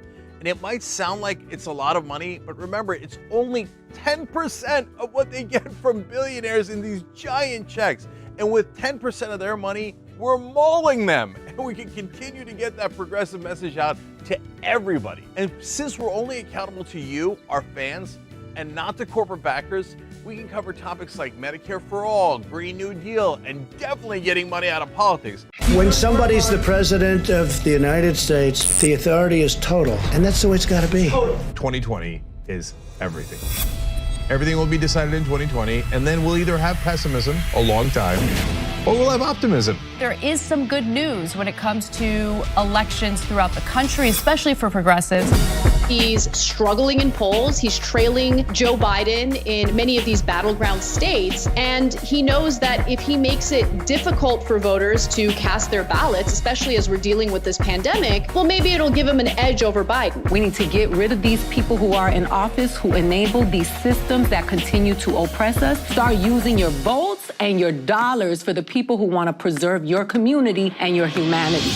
And it might sound like it's a lot of money, but remember, it's only 10% of what they get from billionaires in these giant checks. And with 10% of their money, we're mauling them. And we can continue to get that progressive message out to everybody. And since we're only accountable to you, our fans, and not to corporate backers, we can cover topics like Medicare for all, Green New Deal, and definitely getting money out of politics. When somebody's the president of the United States, the authority is total, and that's the way it's got to be. 2020 is everything. Everything will be decided in 2020, and then we'll either have pessimism a long time, or we'll have optimism. There is some good news when it comes to elections throughout the country, especially for progressives. He's struggling in polls. He's trailing Joe Biden in many of these battleground states. And he knows that if he makes it difficult for voters to cast their ballots, especially as we're dealing with this pandemic, well, maybe it'll give him an edge over Biden. We need to get rid of these people who are in office, who enable these systems that continue to oppress us. Start using your votes and your dollars for the people who want to preserve your community and your humanity.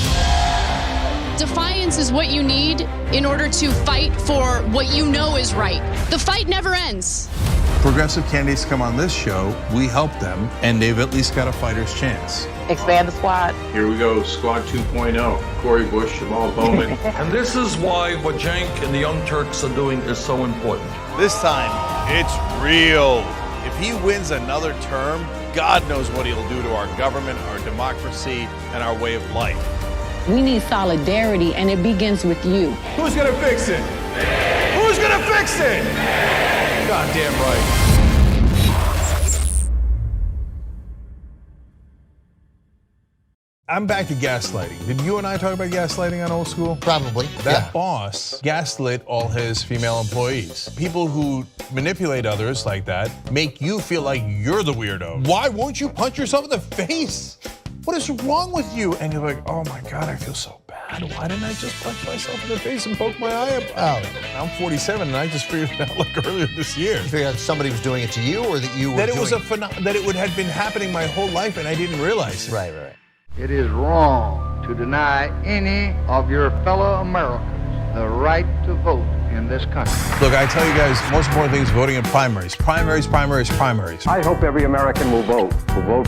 Defiance is what you need in order to fight for what you know is right. The fight never ends. Progressive candidates come on this show, we help them, and they've at least got a fighter's chance. Expand the squad. Here we go, Squad 2.0. Corey Bush, Jamal Bowman. And this is why what Cenk and the Young Turks are doing is so important. This time, it's real. If he wins another term, God knows what he'll do to our government, our democracy, and our way of life. We need solidarity, and it begins with you. Who's gonna fix it? Who's gonna fix it? Goddamn right. I'm back to gaslighting. Did you and I talk about gaslighting on Old School? Probably. That boss gaslit all his female employees. People who manipulate others like that make you feel like you're the weirdo. Why won't you punch yourself in the face? What is wrong with you? And you're like, oh my God, I feel so bad. Why didn't I just punch myself in the face and poke my eye out? I'm 47 and I just figured it out like earlier this year. You figured out somebody was doing it to you, or that you were that it was that it would have been happening my whole life and I didn't realize it. Right. It is wrong to deny any of your fellow Americans the right to vote in this country. Look, I tell you guys, most important thing is voting in primaries. Primaries. I hope every American will vote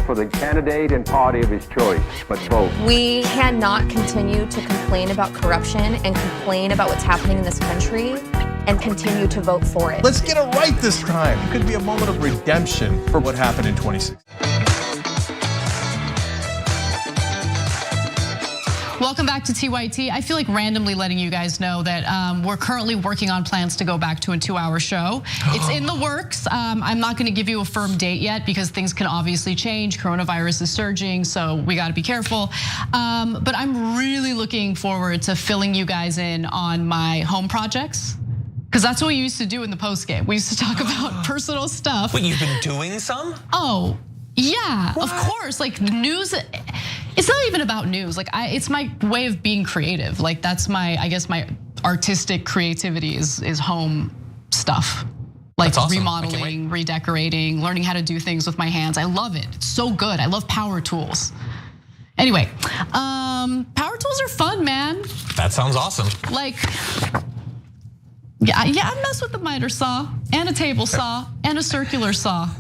for the candidate and party of his choice, but vote. We cannot continue to complain about corruption and complain about what's happening in this country and continue to vote for it. Let's get it right this time. It could be a moment of redemption for what happened in 2016. Welcome back to TYT. I feel like randomly letting you guys know that we're currently working on plans to go back to a 2-hour show. It's in the works. I'm not going to give you a firm date yet because things can obviously change. Coronavirus is surging, so we got to be careful. But I'm really looking forward to filling you guys in on my home projects. Because that's what we used to do in the post game. We used to talk about personal stuff. But you've been doing some? Oh, yeah, what? Of course. Like the news, it's not even about news. Like it's my way of being creative. Like that's I guess my artistic creativity is home stuff. Like awesome. Remodeling, redecorating, learning how to do things with my hands. I love it. It's so good. I love power tools. Anyway, power tools are fun, man. That sounds awesome. Like, yeah, I mess with the miter saw and a table saw and a circular saw.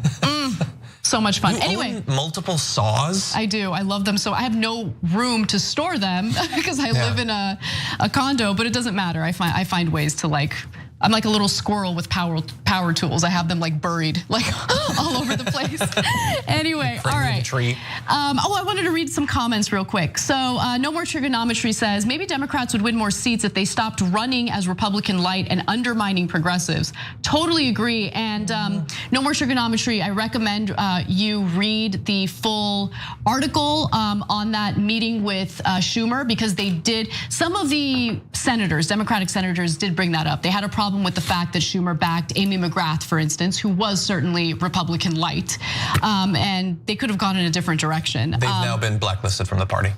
So much fun. Anyway, own multiple saws? I do. I love them. So I have no room to store them because I live in a condo, but it doesn't matter. I find ways to I'm like a little squirrel with power tools. I have them like buried, like all over the place. Anyway, all right. I wanted to read some comments real quick. So No More Trigonometry says, maybe Democrats would win more seats if they stopped running as Republican light and undermining progressives. Totally agree. And No More Trigonometry, I recommend you read the full article on that meeting with Schumer, because they did, some of the senators, Democratic senators did bring that up. They had a problem with the fact that Schumer backed Amy McGrath, for instance, who was certainly Republican light, and they could have gone in a different direction. They've now been blacklisted from the party.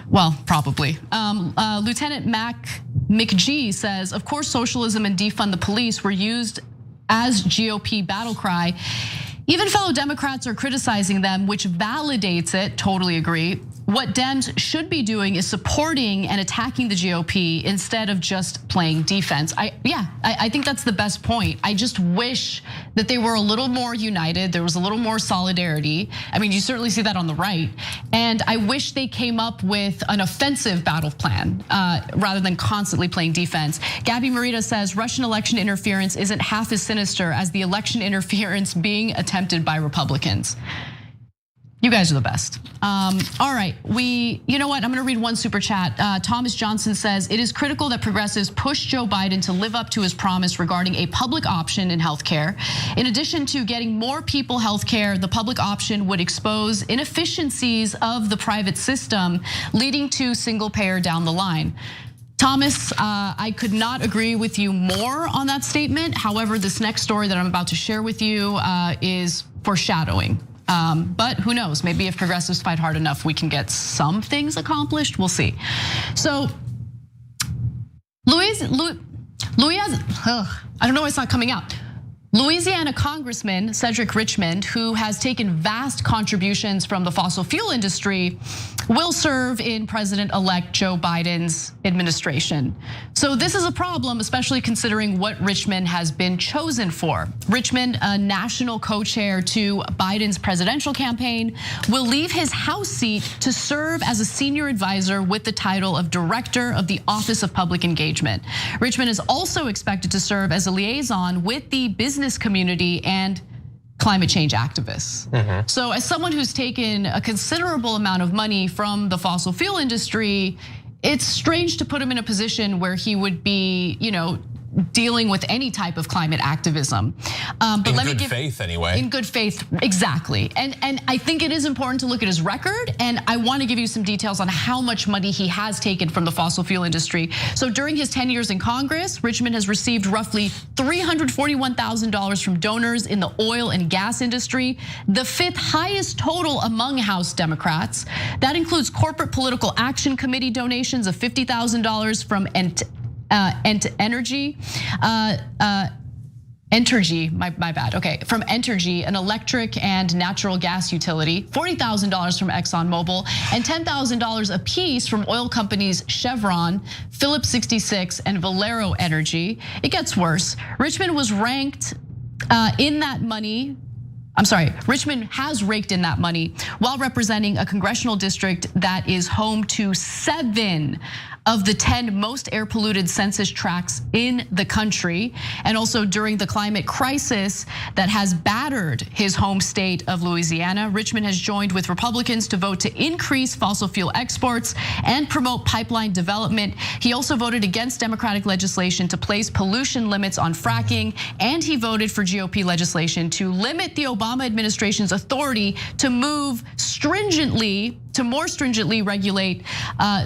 Well, probably. Lieutenant McGee says, of course, socialism and defund the police were used as GOP battle cry. Even fellow Democrats are criticizing them, which validates it. Totally agree. What Dems should be doing is supporting and attacking the GOP instead of just playing defense. I think that's the best point. I just wish that they were a little more united. There was a little more solidarity. I mean, you certainly see that on the right. And I wish they came up with an offensive battle plan rather than constantly playing defense. Gabby Marita says Russian election interference isn't half as sinister as the election interference being attempted by Republicans. You guys are the best. All right, you know what? I'm gonna read one super chat. Thomas Johnson says, it is critical that progressives push Joe Biden to live up to his promise regarding a public option in healthcare. In addition to getting more people healthcare, the public option would expose inefficiencies of the private system, leading to single payer down the line. Thomas, I could not agree with you more on that statement. However, this next story that I'm about to share with you is foreshadowing. But who knows? Maybe if progressives fight hard enough, we can get some things accomplished. We'll see. So, I don't know why it's not coming out. Louisiana Congressman Cedric Richmond, who has taken vast contributions from the fossil fuel industry, will serve in President-elect Joe Biden's administration. So this is a problem, especially considering what Richmond has been chosen for. Richmond, a national co-chair to Biden's presidential campaign, will leave his House seat to serve as a senior advisor with the title of Director of the Office of Public Engagement. Richmond is also expected to serve as a liaison with the business community and climate change activists. So as someone who's taken a considerable amount of money from the fossil fuel industry, it's strange to put him in a position where he would be, dealing with any type of climate activism. But in good faith, anyway. In good faith, exactly. And I think it is important to look at his record, and I want to give you some details on how much money he has taken from the fossil fuel industry. So during his 10 years in Congress, Richmond has received roughly $341,000 from donors in the oil and gas industry, the 5th highest total among House Democrats. That includes corporate political action committee donations of $50,000 from Entergy, my bad. Okay, from Entergy, an electric and natural gas utility, $40,000 from ExxonMobil, and $10,000 apiece from oil companies Chevron, Phillips 66, and Valero Energy. It gets worse. Richmond was ranked in that money. Richmond has raked in that money while representing a congressional district that is home to 7 of the 10 most air polluted census tracts in the country. And also during the climate crisis that has battered his home state of Louisiana, Richmond has joined with Republicans to vote to increase fossil fuel exports and promote pipeline development. He also voted against Democratic legislation to place pollution limits on fracking, and he voted for GOP legislation to limit the Obama administration's authority to move more stringently regulate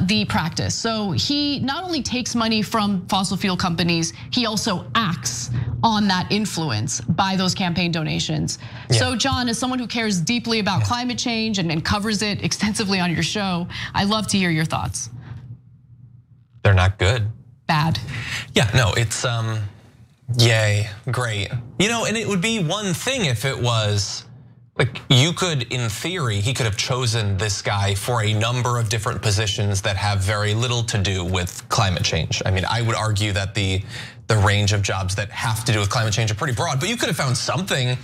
the practice. So he not only takes money from fossil fuel companies, he also acts on that influence by those campaign donations. Yeah. So John, as someone who cares deeply about climate change and covers it extensively on your show, I love to hear your thoughts. They're not good. Bad. Yeah, no, it's yay, great. And it would be one thing if it was like you could, in theory, he could have chosen this guy for a number of different positions that have very little to do with climate change. I mean, I would argue that the range of jobs that have to do with climate change are pretty broad, but you could have found something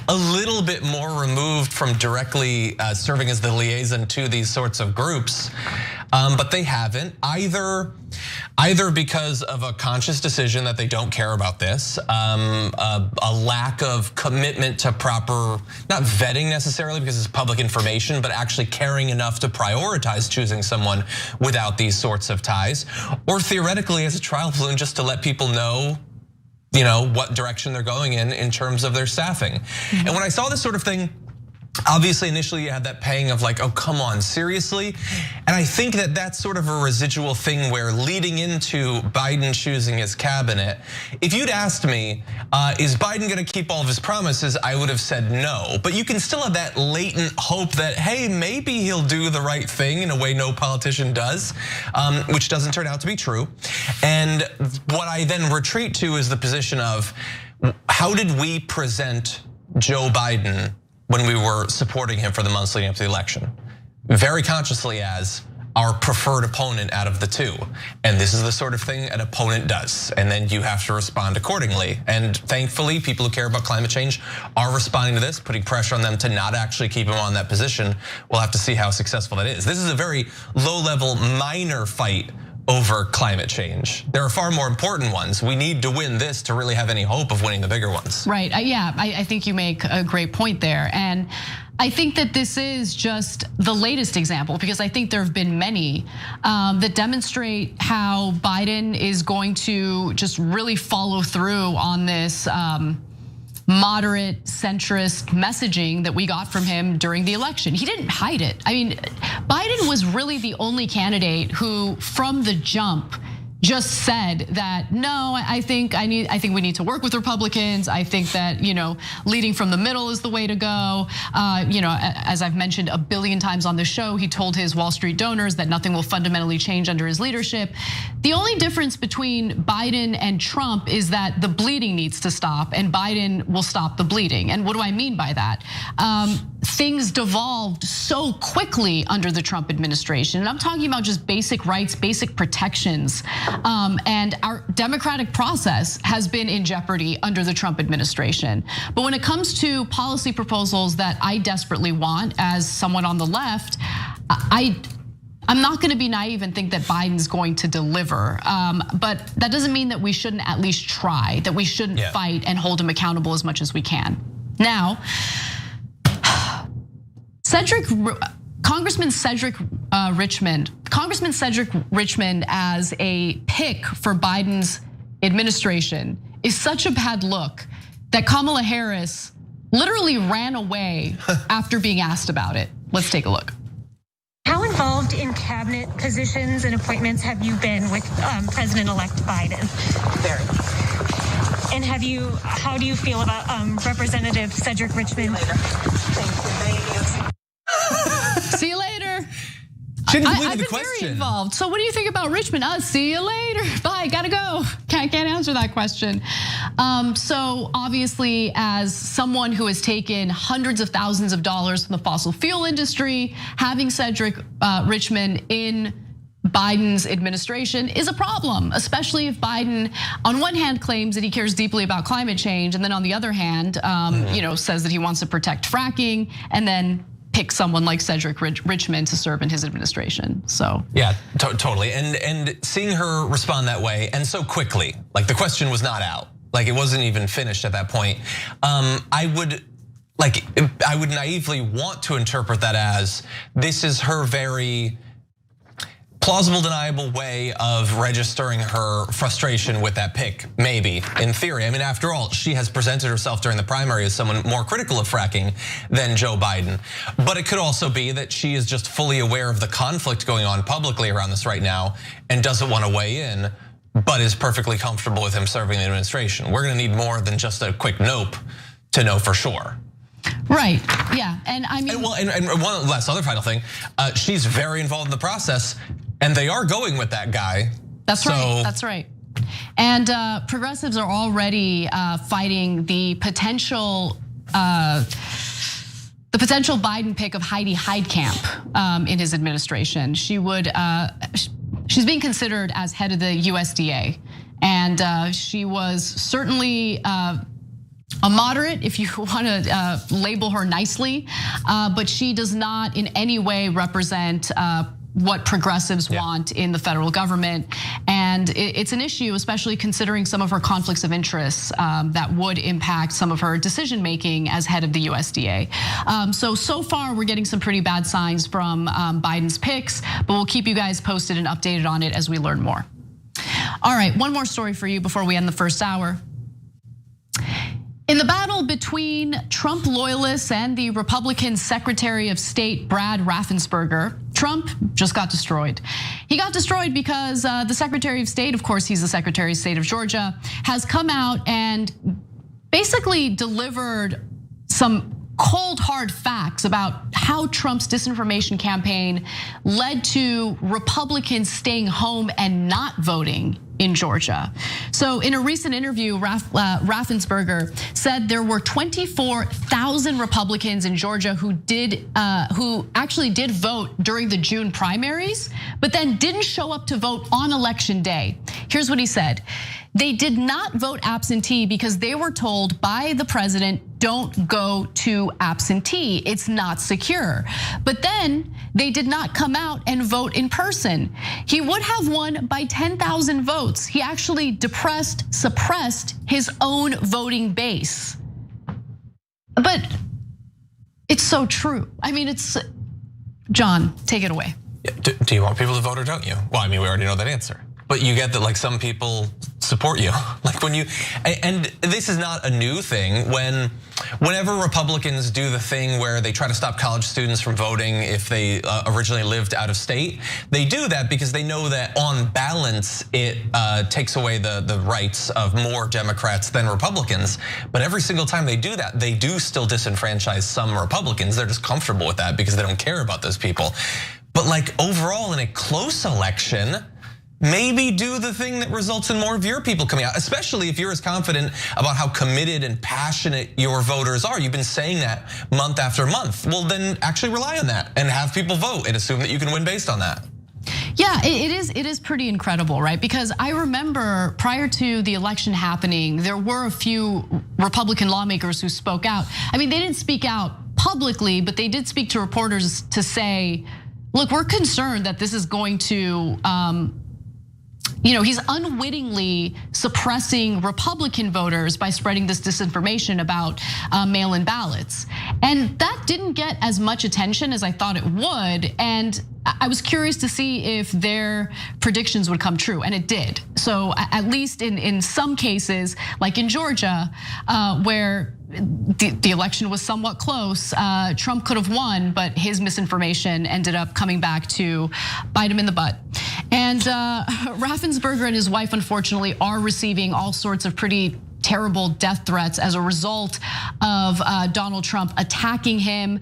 a little bit more removed from directly serving as the liaison to these sorts of groups. But they haven't, either because of a conscious decision that they don't care about this, a lack of commitment to proper, not vetting necessarily because it's public information, but actually caring enough to prioritize choosing someone without these sorts of ties, or theoretically as a trial balloon just to let people know what direction they're going in terms of their staffing. Mm-hmm. And when I saw this sort of thing, obviously, initially you had that pang of like, oh, come on, seriously? And I think that that's sort of a residual thing where leading into Biden choosing his cabinet, if you'd asked me, is Biden gonna keep all of his promises? I would have said no, but you can still have that latent hope that, hey, maybe he'll do the right thing in a way no politician does, which doesn't turn out to be true. And what I then retreat to is the position of, how did we present Joe Biden when we were supporting him for the months leading up to the election? Very consciously as our preferred opponent out of the two. And this is the sort of thing an opponent does. And then you have to respond accordingly. And thankfully, people who care about climate change are responding to this, putting pressure on them to not actually keep him on that position. We'll have to see how successful that is. This is a very low-level, minor fight over climate change. There are far more important ones. We need to win this to really have any hope of winning the bigger ones. Right, yeah, I think you make a great point there. And I think that this is just the latest example, because I think there have been many that demonstrate how Biden is going to just really follow through on this moderate centrist messaging that we got from him during the election. He didn't hide it. I mean, Biden was really the only candidate who, from the jump, just said that, no, I think we need to work with Republicans. I think that, leading from the middle is the way to go. As I've mentioned a billion times on the show, he told his Wall Street donors that nothing will fundamentally change under his leadership. The only difference between Biden and Trump is that the bleeding needs to stop, and Biden will stop the bleeding. And what do I mean by that? Things devolved so quickly under the Trump administration. And I'm talking about just basic rights, basic protections. And our democratic process has been in jeopardy under the Trump administration. But when it comes to policy proposals that I desperately want as someone on the left, I'm not gonna be naive and think that Biden's going to deliver. But that doesn't mean that we shouldn't at least try, that we shouldn't fight and hold him accountable as much as we can. Now, Congressman Cedric Richmond as a pick for Biden's administration is such a bad look that Kamala Harris literally ran away after being asked about it. Let's take a look. How involved in cabinet positions and appointments have you been with President-elect Biden? Very. And how do you feel about Representative Cedric Richmond? Thank you. See you later. I've been very involved. So what do you think about Richmond? See you later. Bye, gotta go. Can't answer that question. So obviously, as someone who has taken hundreds of thousands of dollars from the fossil fuel industry, having Cedric Richmond in Biden's administration is a problem, especially if Biden, on one hand, claims that he cares deeply about climate change, and then on the other hand, says that he wants to protect fracking, and then pick someone like Cedric Richmond to serve in his administration. So yeah, totally. And seeing her respond that way and so quickly, like the question was not out, like it wasn't even finished at that point. I would naively want to interpret that as this is her very plausible, deniable way of registering her frustration with that pick, maybe, in theory. I mean, after all, she has presented herself during the primary as someone more critical of fracking than Joe Biden. But it could also be that she is just fully aware of the conflict going on publicly around this right now and doesn't want to weigh in, but is perfectly comfortable with him serving the administration. We're gonna need more than just a quick nope to know for sure. Right, yeah, and I mean- And one last other final thing, she's very involved in the process, and they are going with that guy. That's right, that's right. And progressives are already fighting the potential Biden pick of Heidi Heitkamp in his administration. She's being considered as head of the USDA, and she was certainly a moderate, if you want to label her nicely, but she does not in any way represent what progressives want in the federal government. And it's an issue, especially considering some of her conflicts of interest that would impact some of her decision making as head of the USDA. So far we're getting some pretty bad signs from Biden's picks, but we'll keep you guys posted and updated on it as we learn more. All right, one more story for you before we end the first hour. In the battle between Trump loyalists and the Republican Secretary of State, Brad Raffensperger, Trump just got destroyed. He got destroyed because the Secretary of State, of course, he's the Secretary of State of Georgia, has come out and basically delivered some cold hard facts about how Trump's disinformation campaign led to Republicans staying home and not voting in Georgia. So in a recent interview, Raffensperger said there were 24,000 Republicans in Georgia who actually did vote during the June primaries, but then didn't show up to vote on election day. Here's what he said. They did not vote absentee because they were told by the president, don't go to absentee, it's not secure. But then they did not come out and vote in person. He would have won by 10,000 votes. He actually suppressed his own voting base. But it's so true. I mean, John, take it away. Do you want people to vote or don't you? Well, I mean, we already know that answer. But you get that like some people support you. Like when and this is not a new thing, whenever Republicans do the thing where they try to stop college students from voting if they originally lived out of state, they do that because they know that on balance, it takes away the rights of more Democrats than Republicans. But every single time they do that, they do still disenfranchise some Republicans. They're just comfortable with that because they don't care about those people. But like overall in a close election, maybe do the thing that results in more of your people coming out, especially if you're as confident about how committed and passionate your voters are. You've been saying that month after month. Well, then actually rely on that and have people vote and assume that you can win based on that. Yeah, it is pretty incredible, right? Because I remember prior to the election happening, there were a few Republican lawmakers who spoke out. I mean, they didn't speak out publicly, but they did speak to reporters to say, look, we're concerned that this is going to, he's unwittingly suppressing Republican voters by spreading this disinformation about mail-in ballots. And that didn't get as much attention as I thought it would. And I was curious to see if their predictions would come true, and it did. So at least in some cases, like in Georgia, where the election was somewhat close, Trump could have won, but his misinformation ended up coming back to bite him in the butt. And Raffensperger and his wife, unfortunately, are receiving all sorts of pretty terrible death threats as a result of Donald Trump attacking him.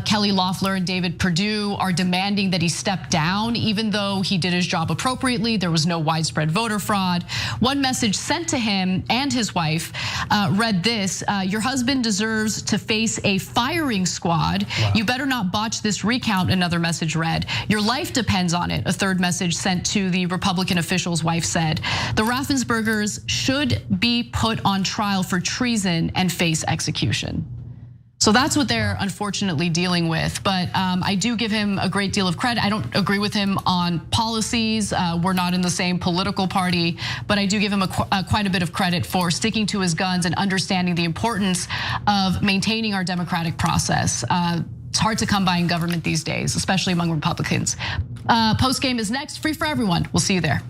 Kelly Loeffler and David Perdue are demanding that he step down, even though he did his job appropriately. There was no widespread voter fraud. One message sent to him and his wife read this: your husband deserves to face a firing squad. Wow. You better not botch this recount, another message read. Your life depends on it, a third message sent to the Republican official's wife said. The Raffenspergers should be put on trial for treason and face execution. So that's what they're unfortunately dealing with. But I do give him a great deal of credit. I don't agree with him on policies. We're not in the same political party, but I do give him quite a bit of credit for sticking to his guns and understanding the importance of maintaining our democratic process. It's hard to come by in government these days, especially among Republicans. Post game is next, free for everyone. We'll see you there.